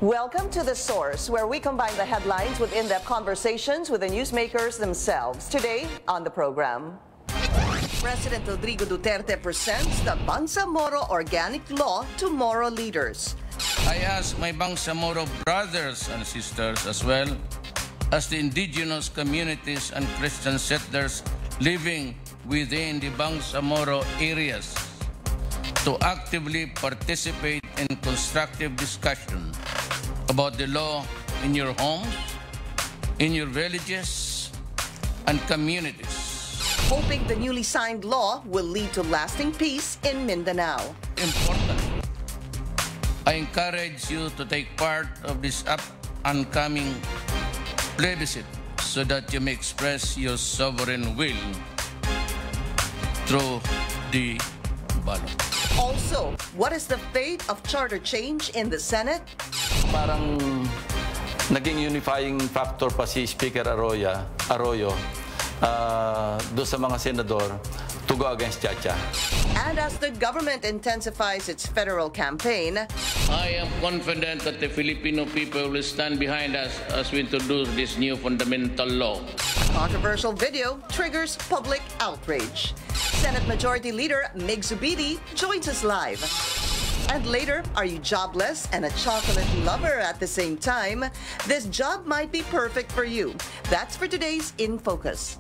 Welcome to The Source, where we combine the headlines with in-depth conversations with the newsmakers themselves. Today on the program, President Rodrigo Duterte presents the Bangsamoro Organic Law to Moro leaders. I ask my Bangsamoro brothers and sisters, as well as the indigenous communities and Christian settlers living within the Bangsamoro areas, to actively participate in constructive discussion about the law in your homes, in your villages, and communities. Hoping the newly signed law will lead to lasting peace in Mindanao. Important. I encourage you to take part of this upcoming plebiscite so that you may express your sovereign will through the ballot. Also, what is the fate of charter change in the Senate? Parang naging unifying factor pa si Speaker Arroyo doon sa mga senador to go against Chacha. And as the government intensifies its federal campaign, I am confident that the Filipino people will stand behind us as we introduce this new fundamental law. a controversial video triggers public outrage. Senate Majority Leader Mig Zubiri joins us live. And later, are you jobless and a chocolate lover at the same time? This job might be perfect for you. That's for today's In Focus.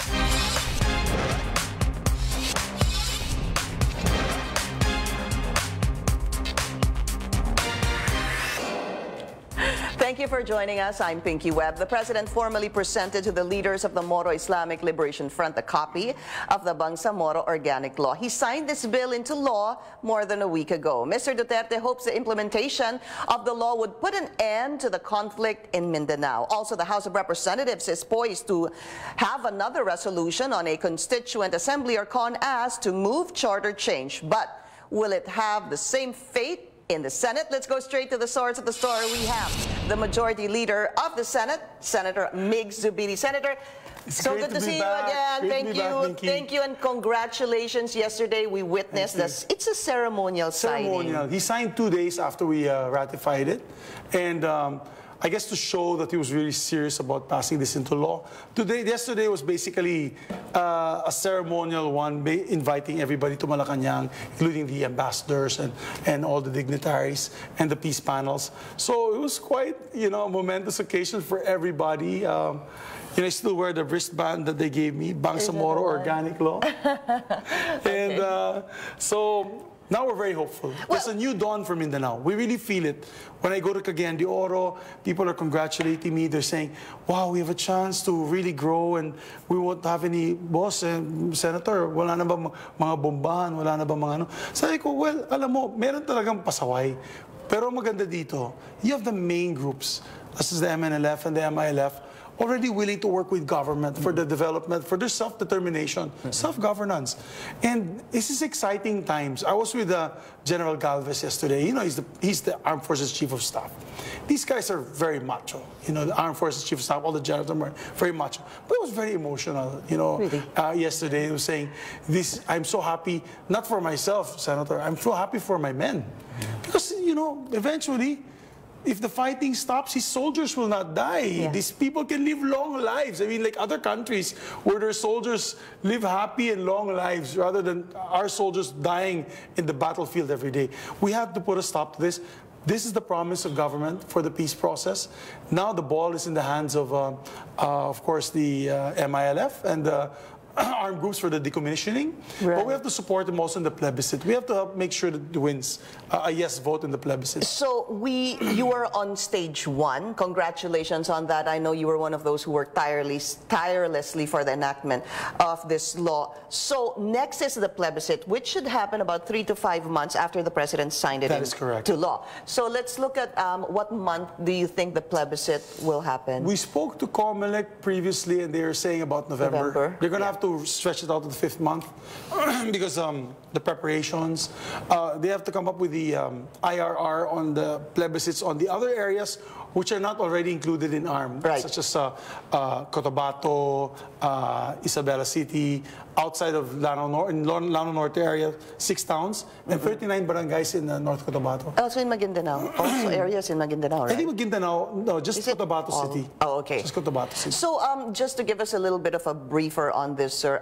Thank you for joining us. I'm Pinky Webb. The President formally presented to the leaders of the Moro Islamic Liberation Front a copy of the Bangsamoro Organic Law. He signed this bill into law more than a week ago. Mr. Duterte hopes the implementation of the law would put an end to the conflict in Mindanao. Also, the House of Representatives is poised to have another resolution on a constituent assembly or CONAS to move charter change. But will it have the same fate in the Senate? Let's go straight to the source of the story. We have the Majority Leader of the Senate, Senator Mig Zubiri. Senator, it's so good to see you again. Thank you, and congratulations. Yesterday we witnessed this. It's a ceremonial signing. He signed 2 days after we ratified it, and I guess to show that he was really serious about passing this into law. Yesterday was basically a ceremonial one, inviting everybody to Malacanang, including the ambassadors and all the dignitaries and the peace panels. So it was quite, a momentous occasion for everybody. I still wear the wristband that they gave me, Bangsamoro Organic Law. Okay. And so now we're very hopeful. There's a new dawn for Mindanao. We really feel it. When I go to Cagayan de Oro, people are congratulating me. They're saying, wow, we have a chance to really grow and we won't have any boss and senator. Wala na ba mga bombahan? Wala na ba mga ano? Sabi ko, well, alam mo, meron talagang pasaway. Pero maganda dito, you have the main groups, such as the MNLF and the MILF, already willing to work with government for the development, for their self-determination, self-governance. And this is exciting times. I was with General Galvez yesterday. He's the Armed Forces Chief of Staff. These guys are very macho. The Armed Forces Chief of Staff, all the generals are very macho. But it was very emotional. Really? Yesterday he was saying, I'm so happy, not for myself, Senator, I'm so happy for my men. Because, eventually, if the fighting stops, his soldiers will not die. Yeah. These people can live long lives. I mean, like other countries where their soldiers live happy and long lives rather than our soldiers dying in the battlefield every day. We have to put a stop to this. This is the promise of government for the peace process. Now the ball is in the hands of course, the MILF and armed groups for the decommissioning, right. But we have to support them also in the plebiscite. We have to make sure that it wins a yes vote in the plebiscite. So you were on stage 1. Congratulations on that. I know you were one of those who worked tirelessly for the enactment of this law. So next is the plebiscite, which should happen about 3 to 5 months after the president signed it into law. So let's look at what month do you think the plebiscite will happen? We spoke to COMELEC previously, and they were saying about November. They're going to have to stretch it out to the 5th month because the preparations. They have to come up with the IRR on the plebiscites on the other areas which are not already included in ARM, right, such as Cotabato, Isabela City, outside of in Lanao Norte area, 6 towns, and 39 barangays in North Cotabato. Also in Maguindanao, also areas in Maguindanao, right? I think Maguindanao, no, just Cotabato City. Oh, okay. Just Cotabato City. So just to give us a little bit of a briefer on this, sir,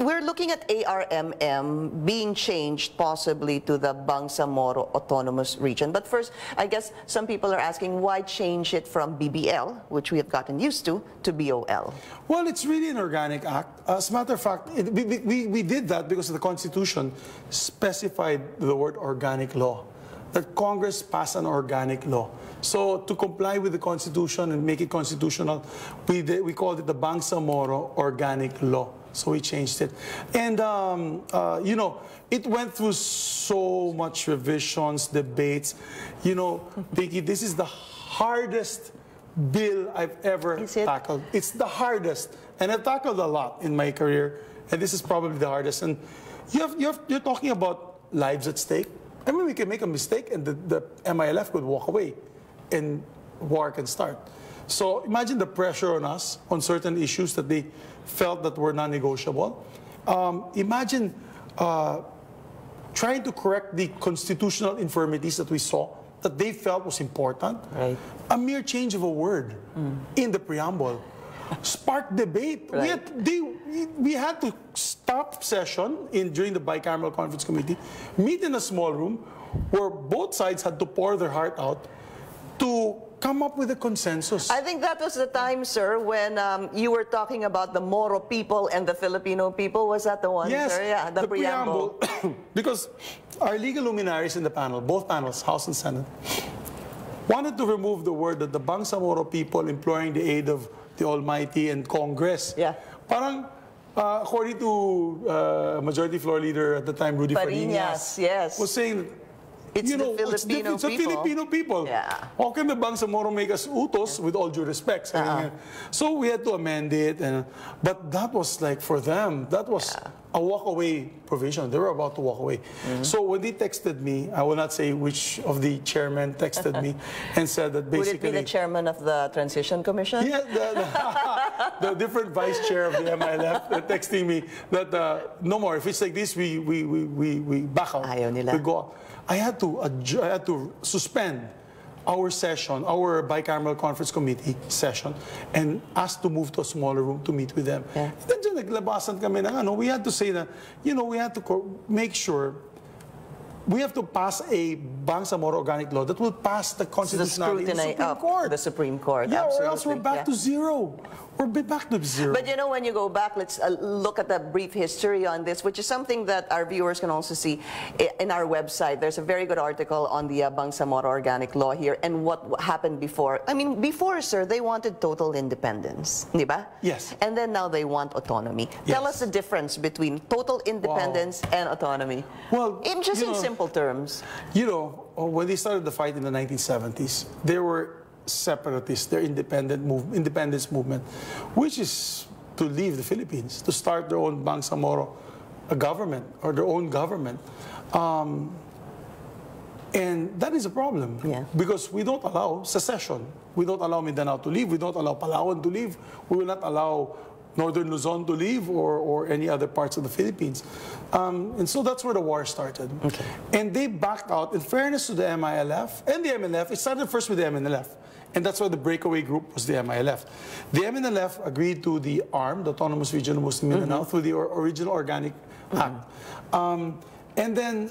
we're looking at ARMM being changed possibly to the Bangsamoro Autonomous Region. But first, I guess some people are asking why change it from BBL, which we have gotten used to BOL? Well, it's really an organic act. As a matter of fact, we did that because the Constitution specified the word organic law, that Congress passed an organic law. So to comply with the Constitution and make it constitutional, we called it the Bangsamoro Organic Law. So we changed it. And, you know, it went through so much revisions, debates. You know, Vicky, this is the hardest bill I've ever tackled. It's the hardest. And I've tackled a lot in my career. And this is probably the hardest. And you're talking about lives at stake. I mean, we can make a mistake and the MILF could walk away and war can start. So imagine the pressure on us on certain issues that they felt that were non-negotiable. Imagine trying to correct the constitutional infirmities that we saw that they felt was important. Right. A mere change of a word in the preamble sparked debate. Right. We had to stop session during the bicameral conference committee, meet in a small room where both sides had to pour their heart out to come up with a consensus. I think that was the time, sir, when you were talking about the Moro people and the Filipino people. Was that the one, yes, sir? Yeah, the preamble. Because our legal luminaries in the panel, both panels, House and Senate, wanted to remove the word that the Bangsamoro people imploring the aid of the Almighty and Congress. Yeah. Parang, according to Majority Floor Leader at the time, Rudy Fariñas, yes, was saying, it's the Filipino it's the Filipino people. Yeah. How can the Bangsamoro make us utos, with all due respect? So we had to amend it. But that was like, for them, that was a walk-away provision. They were about to walk away. So when they texted me, I will not say which of the chairmen texted me and said that basically... Would it be the chairman of the Transition Commission? Yeah, the different vice chair of the MILF texting me that no more. If it's like this, we back out. Ayaw nila. We go out. I had to suspend our session, our bicameral conference committee session, and asked to move to a smaller room to meet with them. Yeah. Then dyan naglabasan kami ng ano, we had to say that, you know, we had to make sure we have to pass a Bangsamoro Organic Law that will pass the constitutionality in the Supreme Court. The Supreme Court, yeah, absolutely. or else we're back to zero. We're back to zero. But you know, when you go back, let's look at the brief history on this, which is something that our viewers can also see in our website. There's a very good article on the Bangsamoro Organic Law here and what happened before. I mean, before, sir, they wanted total independence, di ba? Yes. And then now they want autonomy. Yes. Tell us the difference between total independence and autonomy. Well, just in simple terms. You know, when they started the fight in the 1970s, there were separatists, their independence movement, which is to leave the Philippines, to start their own Bangsamoro government or their own government. And that is a problem because we don't allow secession. We don't allow Mindanao to leave. We don't allow Palawan to leave. We will not allow Northern Luzon to leave or any other parts of the Philippines. And so that's where the war started. Okay. And they backed out. In fairness to the MILF and the MNLF, it started first with the MNLF. And that's why the breakaway group was the MILF. The MNLF agreed to the ARM, the Autonomous Region of Muslim Mindanao, through the original Organic Act. And then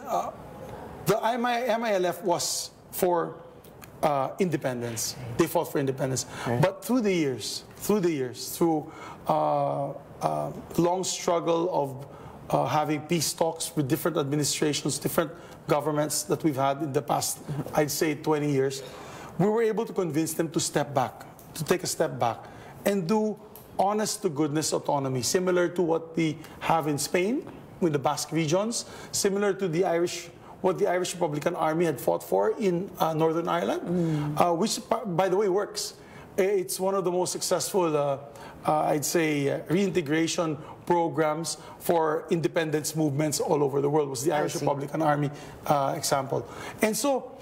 the MILF was for independence. They fought for independence. But through the years, through long struggle of having peace talks with different administrations, different governments that we've had in the past, I'd say 20 years, we were able to convince them to step back, to take a step back, and do honest-to-goodness autonomy, similar to what we have in Spain with the Basque regions, similar to what the Irish Republican Army had fought for in Northern Ireland, which, by the way, works. It's one of the most successful I'd say, reintegration programs for independence movements all over the world. Was the Irish Republican Army example. And so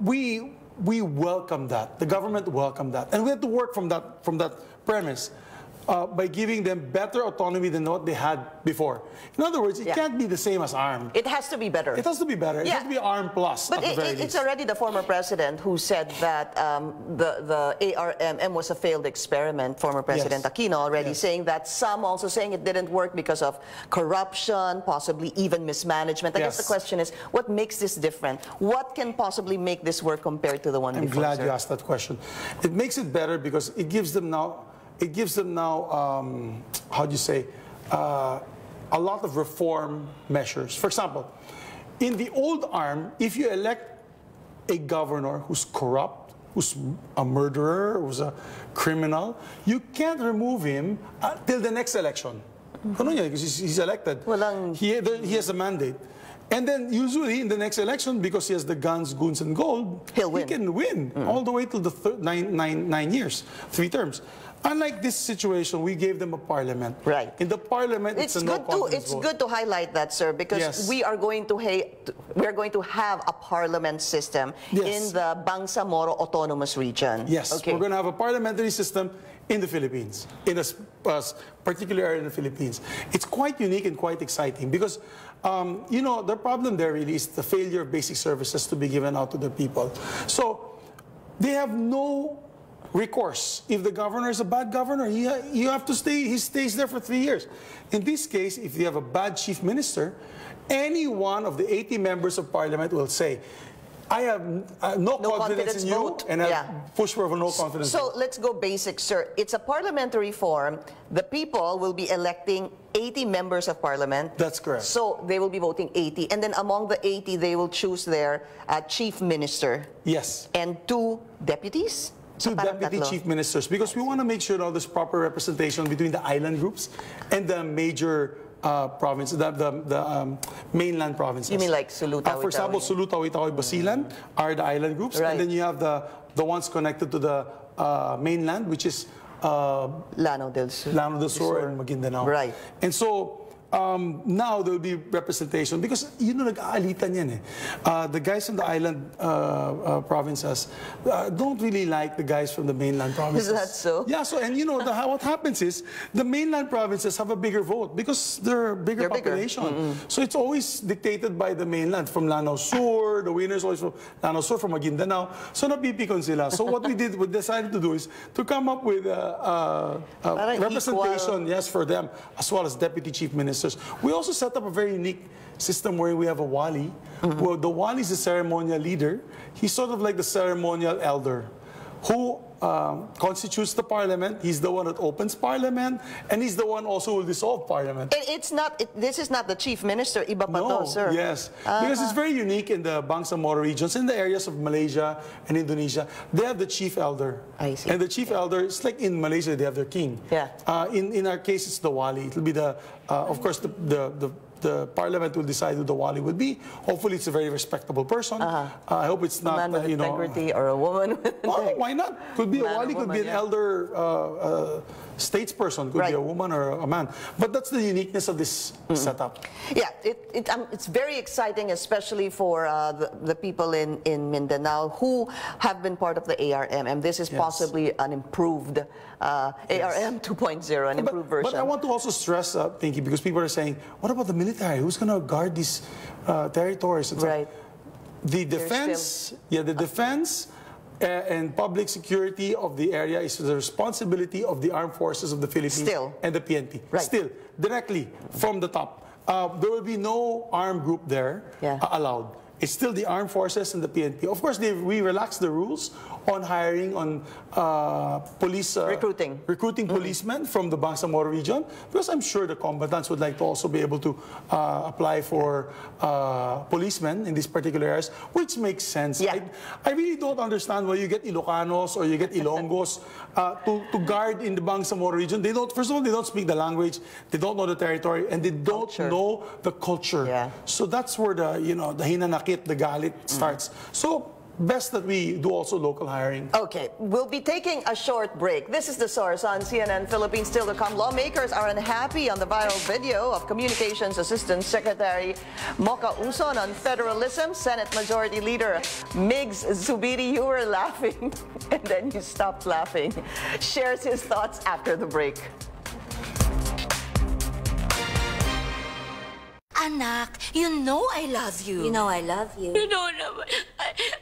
we welcome that. The government welcomed that. And we have to work from that premise. By giving them better autonomy than what they had before. In other words, it can't be the same as ARM. It has to be better. It has to be better. It has to be ARM plus. But it's already the former president who said that the ARMM was a failed experiment, former President Aquino already saying that, some also saying it didn't work because of corruption, possibly even mismanagement. I guess the question is, what makes this different? What can possibly make this work compared to the one before? I'm glad you asked that question. It makes it better because it gives them now, how do you say, a lot of reform measures. For example, in the old ARM, if you elect a governor who's corrupt, who's a murderer, who's a criminal, you can't remove him till the next election. Because he's elected. He has a mandate. And then usually in the next election, because he has the guns, goons, and gold, he can win all the way till the 9 years, 3 terms. Unlike this situation, we gave them a parliament. Right. In the parliament, it's a no-confidence vote. It's good to highlight that, sir, because we are going to have a parliament system in the Bangsamoro Autonomous Region. Yes, we're going to have a parliamentary system in the Philippines, in a particular area in the Philippines. It's quite unique and quite exciting because, you know, the problem there really is the failure of basic services to be given out to the people. So they have no recourse. If the governor is a bad governor, you have to stay. He stays there for 3 years. In this case, if you have a bad chief minister, any one of the 80 members of parliament will say, I have no confidence in you, and I push for a no confidence vote. So let's go basic, sir. It's a parliamentary form. The people will be electing 80 members of parliament. That's correct. So they will be voting 80. And then among the 80, they will choose their chief minister. Yes. And 2 deputies? 2 deputy chief ministers, because we want to make sure that there's proper representation between the island groups and the major provinces, the mainland provinces. You mean like Sulu, Tawi-Tawi? For example, Sulu, Tawi-Tawi, Basilan are the island groups, and then you have the ones connected to the mainland, which is Lanao del Sur and Maguindanao. Right. And so now there will be representation because nag-aalitan yan eh. The guys from the island provinces don't really like the guys from the mainland provinces. Is that so? Yeah, so and what happens is the mainland provinces have a bigger vote because they're bigger population. So it's always dictated by the mainland from Lanao Sur, the winners always from Lanao Sur, from Maguindanao. So napipikon sila. So what we decided to do is to come up with representation, for them, as well as deputy chief ministers. We also set up a very unique system where we have a wali. Well, the wali is the ceremonial leader. He's sort of like the ceremonial elder who constitutes the parliament. He's the one that opens parliament, and he's the one also who will dissolve parliament. This is not the chief minister, iba pa to, sir. Yes, because it's very unique in the Bangsamoro regions, in the areas of Malaysia and Indonesia. They have the chief elder. I see. And the chief elder, it's like in Malaysia, they have their king. Yeah. In our case, it's the wali. It'll be the, of course, the parliament will decide who the wali will be. Hopefully, it's a very respectable person. I hope it's not, a man with integrity or a woman with integrity. Why not? Could be a wali, could be an elder statesperson, could be a woman or a man. But that's the uniqueness of this setup. Yeah, it's very exciting, especially for the people in Mindanao who have been part of the ARM. And this is possibly an improved ARM 2.0, an improved version. But I want to also stress, Pinky, because people are saying, what about the military? Who's going to guard these territories? Right. The defense, the defense and public security of the area is the responsibility of the armed forces of the Philippines and the PNP. Right. Still, directly from the top. There will be no armed group there allowed. It's still the armed forces and the PNP. Of course, we relaxed the rules on hiring on police recruiting policemen from the Bangsamoro region, because I'm sure the combatants would like to also be able to apply for policemen in these particular areas, which makes sense. I really don't understand why you get Ilocanos or you get Ilonggos to guard in the Bangsamoro region. They don't. First of all, they don't speak the language, they don't know the territory, and they don't know the culture. So that's where the the hinanakit, the galit starts. So best that we do also local hiring. Okay, we'll be taking a short break. This is The Source on CNN Philippines. Still to come, lawmakers are unhappy on the viral video of Communications Assistant Secretary Mocha Uson on federalism. Senate Majority Leader Migs Zubiri, you were laughing and then you stopped laughing. Shares his thoughts after the break. Anak, you know I love you. You know I love you. You know naman,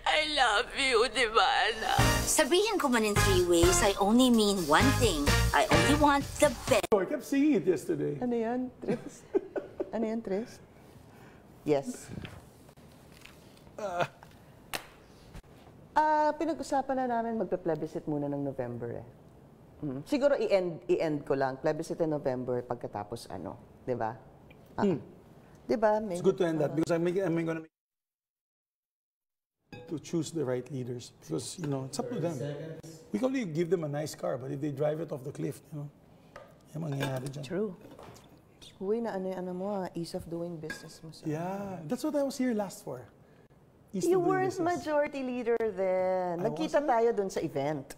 I love you, di ba, anak? Sabihin ko man in 3 ways, I only mean one thing. I only want the best. I kept singing it yesterday. Ano yan, Tris? Ano yan, Tris? Yes. Pinag-usapan na namin magpe-plebiscite muna ng November eh. Siguro i-end ko lang. Plebiscite in November pagkatapos ano, di ba? Di ba? It's good to end that because I'm going to make to choose the right leaders because, you know, it's up to them. We can only give them a nice car, but if they drive it off the cliff, you know, yung mangyayari dyan. True. Uy, na ano mo, ease of doing business mo. Sir. Yeah, that's what I was here last for. You weren't majority leader then. Nagkita tayo dun sa event.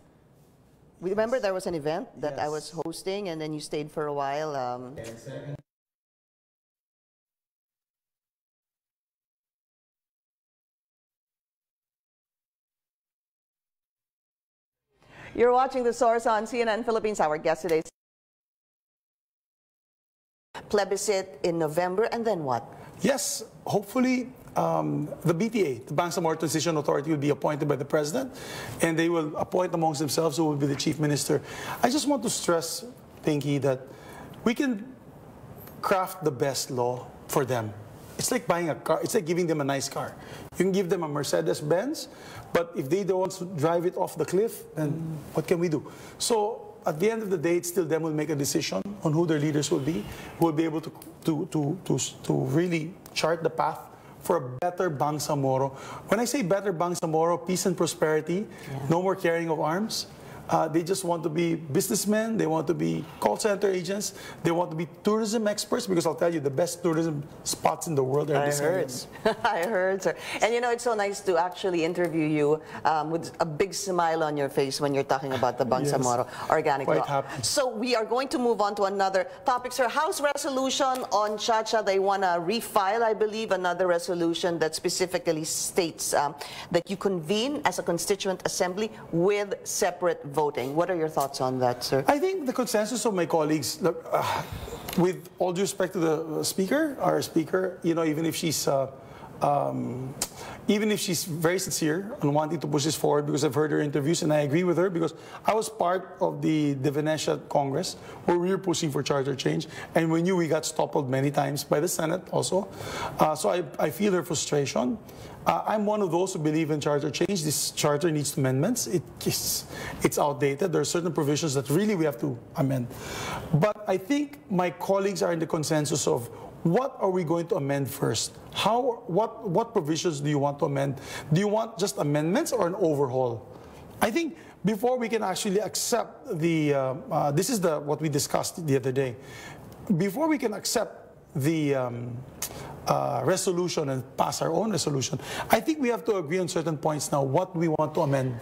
Remember there was an event that I was hosting and then you stayed for a while. You're watching The Source on CNN Philippines. Our guest today is plebiscite in November, and then what? Yes, hopefully the BTA, the Bangsamoro Transition Authority, will be appointed by the President, and they will appoint amongst themselves who will be the Chief Minister. I just want to stress, Pinky, that we can craft the best law for them. It's like buying a car. It's like giving them a nice car. You can give them a Mercedes-Benz, but if they don't want to drive it off the cliff, then what can we do? So at the end of the day, it's still them who will make a decision on who their leaders will be, who will be able to really chart the path for a better Bangsamoro. When I say better Bangsamoro, peace and prosperity, no more carrying of arms. They just want to be businessmen, they want to be call center agents, they want to be tourism experts, because I'll tell you, the best tourism spots in the world are in this area. I heard, sir. And you know, it's so nice to actually interview you with a big smile on your face when you're talking about the Bangsamoro Organic Law. Happy. So we are going to move on to another topic, sir. House resolution on Chacha, they want to refile, I believe, another resolution that specifically states that you convene as a constituent assembly with separate voting. What are your thoughts on that, sir? I think the consensus of my colleagues, with all due respect to the speaker, our speaker, you know, even if she's very sincere on wanting to push this forward, because I've heard her interviews and I agree with her, because I was part of the Venetia Congress where we were pushing for charter change, and we knew we got toppled many times by the Senate also. So I feel her frustration. I'm one of those who believe in charter change. This charter needs amendments. It's outdated. There are certain provisions that really we have to amend. But I think my colleagues are in the consensus of what are we going to amend first? What provisions do you want to amend? Do you want just amendments or an overhaul? I think before we can actually accept the, this is what we discussed the other day. Before we can accept the resolution and pass our own resolution, I think we have to agree on certain points now what we want to amend.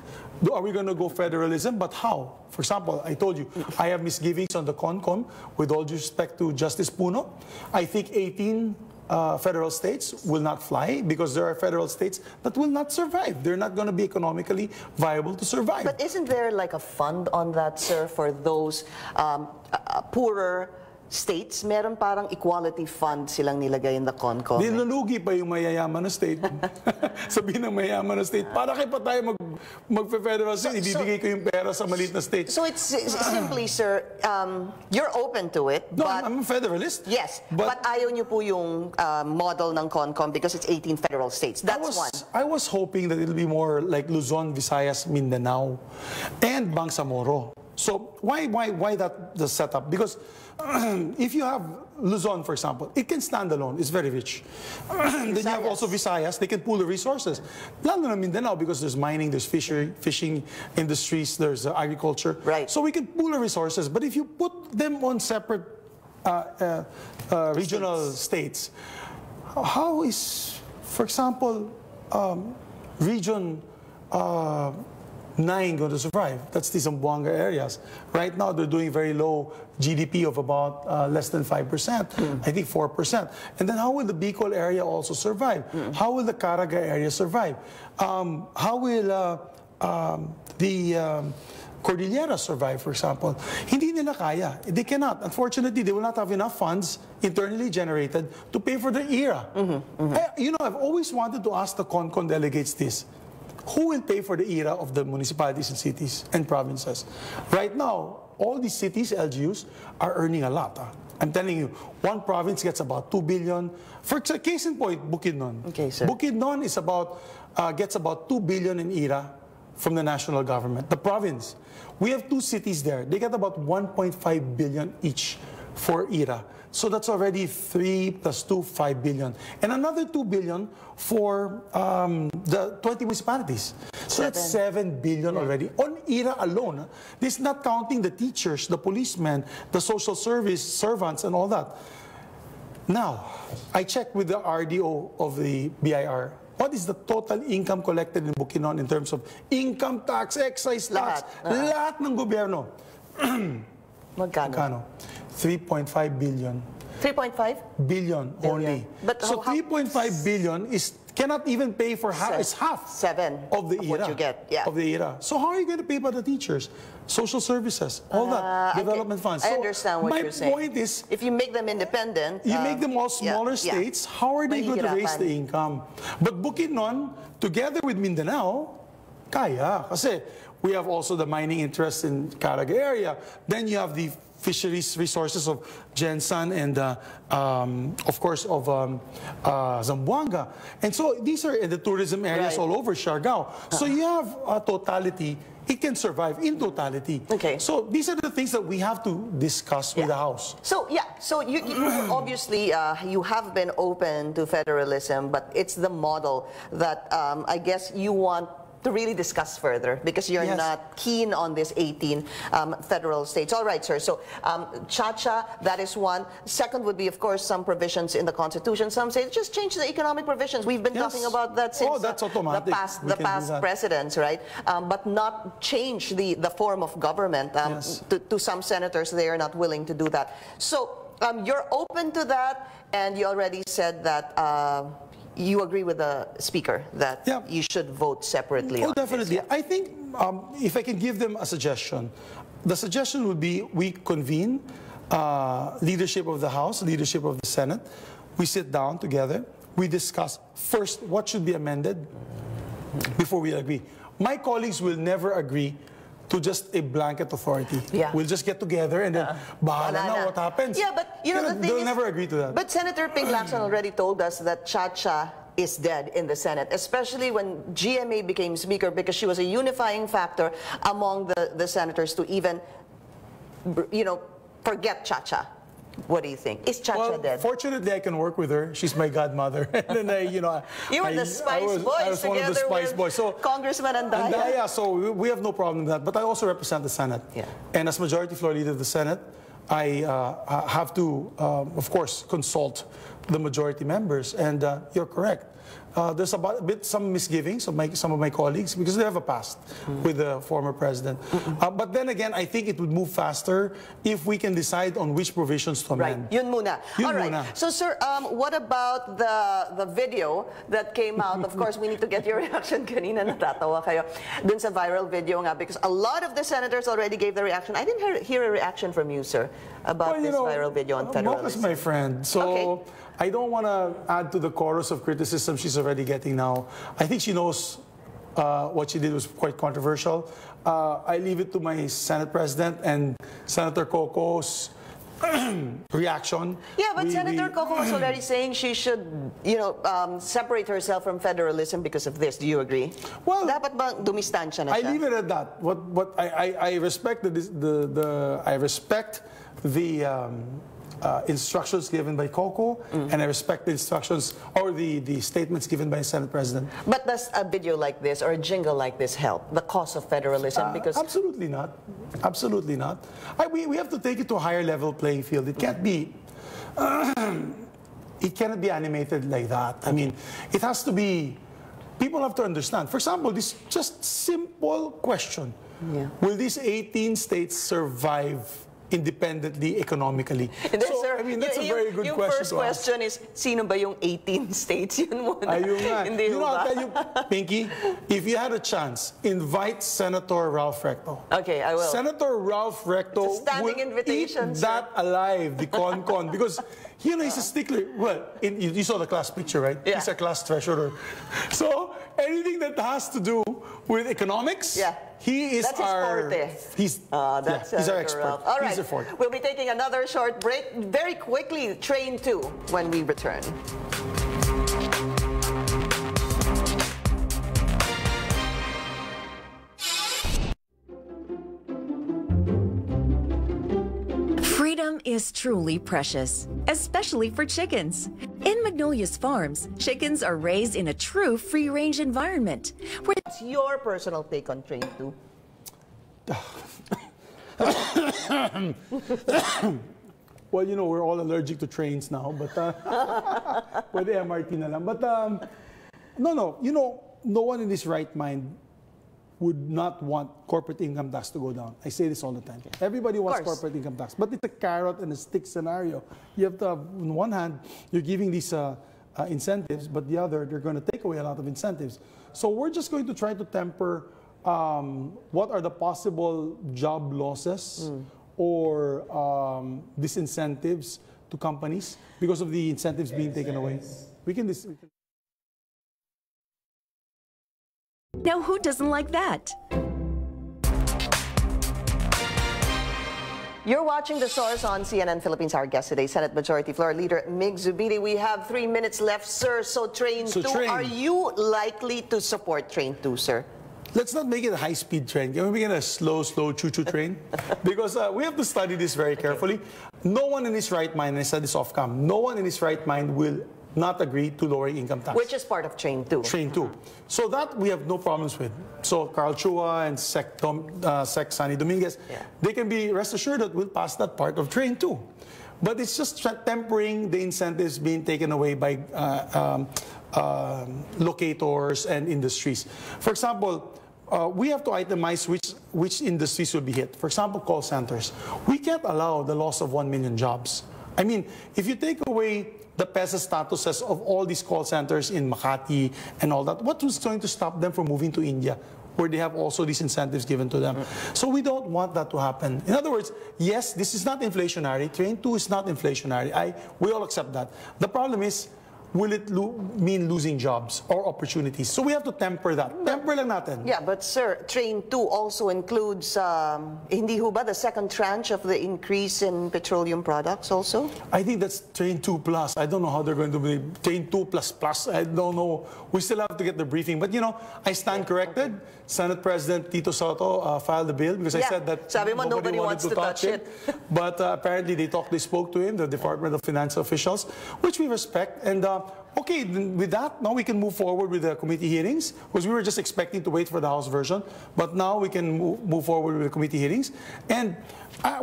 Are we going to go federalism? But how? For example, I told you, I have misgivings on the CONCOM, with all due respect to Justice Puno. I think 18 federal states will not fly, because there are federal states that will not survive. They're not going to be economically viable to survive. But isn't there like a fund on that, sir, for those poorer states? Meron parang equality fund silang nilagay in the CONCOM. Nilulugi pa yung mayayaman na state. Sabihin ng mayayaman na state, para kayo pa tayo mag-federal state, ibibigay ko yung pera sa maliit na state. So it's simply, sir, you're open to it. No, but, I'm a federalist. Yes, but ayaw niyo po yung model ng CONCOM because it's 18 federal states. That's one. I was hoping that it'll be more like Luzon, Visayas, Mindanao, and Bangsamoro. So why that the setup? Because if you have Luzon, for example, it can stand alone. It's very rich. Then you have also Visayas. They can pool the resources. Lalo na Mindanao, because there's mining, there's fishing industries, there's agriculture. Right. So we can pool the resources. But if you put them on separate regional states, how is, for example, region 9 going to survive? That's the Zamboanga areas. Right now, they're doing very low GDP of about less than 5%, I think 4%. And then how will the Bicol area also survive? How will the Caraga area survive? How will the Cordillera survive, for example? Hindi nila kaya. They cannot. Unfortunately, they will not have enough funds internally generated to pay for the ERA. You know, I've always wanted to ask the CONCON delegates this. Who will pay for the ERA of the municipalities and cities and provinces? Right now, all these cities, LGUs, are earning a lot. I'm telling you, one province gets about 2 billion. For case in point, Bukidnon. Okay, sir. Bukidnon is gets about 2 billion in ERA from the national government. The province. We have 2 cities there. They get about 1.5 billion each for ERA. So that's already 3 plus 2, 5 billion. And another 2 billion for the 20 municipalities. So that's 7 billion already on ERA alone. This is not counting the teachers, the policemen, the social service servants, and all that. Now, I checked with the RDO of the BIR. What is the total income collected in Bukidnon in terms of income tax, excise tax, lahat ng gobyerno? Magkano? 3.5 billion. 3.5 billion only. But so 3.5 billion cannot even pay for half. It's half 7 of the ERA. What you get, of the ERA. So how are you going to pay by the teachers, social services, all that development funds? I understand what you're saying. My point is, if you make them independent, you make them all smaller states. How are they going to raise the income? But Bukidnon, together with Mindanao, kaya. Kasi we have also the mining interests in Caraga area. Then you have the fisheries resources of Gensan and of course of Zamboanga. And so these are in the tourism areas all over Siargao. So you have a totality. It can survive in totality. Okay. So these are the things that we have to discuss with the House. So so you obviously you have been open to federalism, but it's the model that I guess you want to really discuss further, because you're not keen on this 18 federal states. All right, sir. So Cha-Cha, that is one. Second would be, of course, some provisions in the Constitution. Some say just change the economic provisions. We've been talking about that since that's automatic. the past presidents, right? But not change the form of government. To some senators, they are not willing to do that. So you're open to that, and you already said that you agree with the Speaker that you should vote separately. Oh, definitely. I think if I can give them a suggestion, the suggestion would be we convene leadership of the House, leadership of the Senate. We sit down together. We discuss first what should be amended before we agree. My colleagues will never agree to just a blanket authority. We'll just get together and then bahala na what happens. Yeah, but you know, the thing they'll never agree to that. But Senator Ping Lacson already told us that Cha-Cha is dead in the Senate, especially when GMA became Speaker, because she was a unifying factor among the senators to even, you know, forget Cha-Cha. What do you think? Is Cha-Cha dead? Fortunately, I can work with her. She's my godmother. And then you know, you were the Spice Boys. I was one of the Spice Boys. So Congressman Andaya. So we have no problem with that. But I also represent the Senate. And as Majority Floor Leader of the Senate, I have to, of course, consult the majority members. And you're correct. There's some misgivings of some of my colleagues because they have a past with the former president. But then again, I think it would move faster if we can decide on which provisions to amend. Yun muna. All right. So, sir, what about the video that came out? Of course, we need to get your reaction. Kanina natatawa kayo dun sa viral video nga, because a lot of the senators already gave the reaction. I didn't hear a reaction from you, sir, about this viral video on federalism. Mocha's my friend. So I don't want to add to the chorus of criticism she's already getting now. I think she knows what she did was quite controversial. I leave it to my Senate President and Senator Coco's reaction. Yeah, but Senator Coco was already saying she should, you know, separate herself from federalism because of this. Do you agree? Well, dapat bang dumistansya na siya? I leave it at that. What I respect I respect the instructions given by Coco, and I respect the instructions or the statements given by the Senate President. But does a video like this or a jingle like this help the cause of federalism? Because absolutely not. Absolutely not. We have to take it to a higher level playing field. It can't be. It cannot be animated like that. I mean, it has to be. people have to understand. For example, this just simple question. Yeah. Will these 18 states survive independently, economically? So, sir, I mean, that's a very good question. Yung first question is, sino ba yung 18 states? Yun muna. Ayun nga. Hindi You know, ba? I'll tell you, Pinky, if you had a chance, invite Senator Ralph Recto. Okay, I will. Senator Ralph Recto It's a standing will invitation, eat sir. that alive, the con, because you know, he's a stickler. Well, you saw the class picture, right? Yeah. He's a class treasurer. So anything that has to do with economics, yeah. he is that's his forte. He's our expert. Ralph. All right, he's a forte. We'll be taking another short break. Very quickly, Train 2 when we return. Freedom is truly precious, especially for chickens. In Magnolia's farms, chickens are raised in a true free-range environment. What's your personal take on Train 2? Well, you know, we're all allergic to trains now, but pwede MRT na lang. But no, you know, no one in his right mind would not want corporate income tax to go down. I say this all the time. Everybody wants corporate income tax, but it's a carrot and a stick scenario. You have to have, on one hand, you're giving these incentives, but the other, they're going to take away a lot of incentives. So we're just going to try to temper what are the possible job losses or disincentives to companies because of the incentives being taken away. We can. Now, who doesn't like that? You're watching The Source on CNN Philippines. Our guest today, Senate Majority Floor Leader Mig Zubiri. We have 3 minutes left, sir. So Train 2, are you likely to support Train 2, sir? Let's not make it a high-speed train. Can we make it a slow choo-choo train? Because we have to study this very carefully. No one in his right mind, and I said this off-cam, no one in his right mind will not agree to lowering income tax. Which is part of Train 2. Train 2. So that we have no problems with. So Carl Chua and Sec Sani Dominguez, they can be rest assured that we'll pass that part of Train 2. But it's just tempering the incentives being taken away by locators and industries. For example, we have to itemize which industries will be hit. For example, call centers. We can't allow the loss of 1 million jobs. I mean, if you take away the PESA statuses of all these call centers in Makati and all that, what was going to stop them from moving to India, where they have also these incentives given to them? So we don't want that to happen. In other words, yes, this is not inflationary. Train 2 is not inflationary. We all accept that. The problem is, will it mean losing jobs or opportunities? So we have to temper that. Temper lang natin. Yeah, but sir, Train 2 also includes, hindi ho ba the second tranche of the increase in petroleum products also? I think that's Train 2 plus. I don't know how they're going to be Train 2 plus. I don't know. We still have to get the briefing. But you know, I stand corrected. Senate President Tito Soto filed the bill because I said that sabi mo, nobody wants to touch it. But apparently they spoke to him, the Department of Finance officials, which we respect. And okay, with that, now we can move forward with the committee hearings, because we were just expecting to wait for the House version, but now we can move forward with the committee hearings. And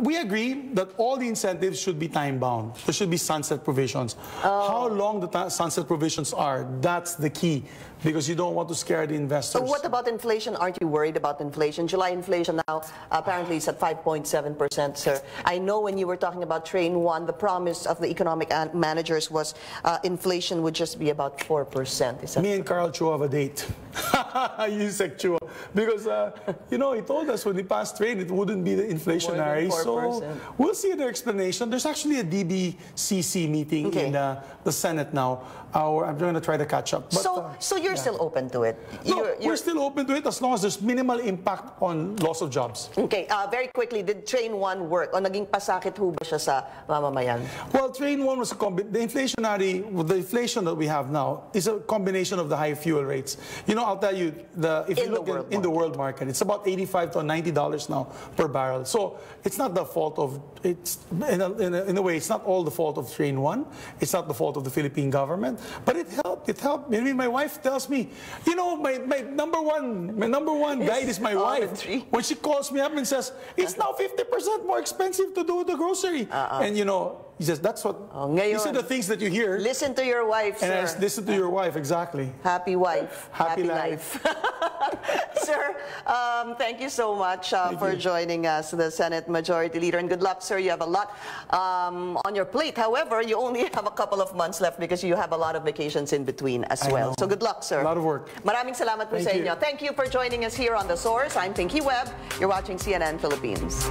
we agree that all the incentives should be time-bound. There should be sunset provisions. How long the sunset provisions are, that's the key, because you don't want to scare the investors. So what about inflation? Aren't you worried about inflation? July inflation now apparently is at 5.7%, sir. I know when you were talking about Train 1, the promise of the economic managers was inflation would just be about 4%. Is that Me and Carl Chua have a date. You Sec Chua. Because, you know, he told us when he passed Train, it wouldn't be the inflationary. So we'll see their explanation. There's actually a DBCC meeting in the Senate now. I'm going to try to catch up. But, so you're still open to it? No, we're still open to it as long as there's minimal impact on loss of jobs. Okay, very quickly, did Train 1 work? O naging pasakit ho ba siya sa mamamayan? Well, Train 1 was the inflation that we have now is a combination of the high fuel rates. You know, I'll tell you, if you look at In the world market. It's about $85 to $90 now per barrel. So it's not the fault of, it's in a way, it's not all the fault of Train 1. It's not the fault of the Philippine government. But it helped. It helped. I mean, my wife tells me, you know, my number one guide is my wife. When she calls me up and says, it's now 50% more expensive to do the grocery. And you know, he says, that's what, these are the things that you hear. Listen to your wife, sir. And I listen to your wife, exactly. Happy wife. Happy life. Sir, thank you so much for joining us, the Senate Majority Leader. And good luck, sir. You have a lot on your plate. However, you only have a couple of months left because you have a lot of vacations in between as well. So good luck, sir. A lot of work. Maraming salamat po sa inyo. Thank you for joining us here on The Source. I'm Pinky Webb. You're watching CNN Philippines.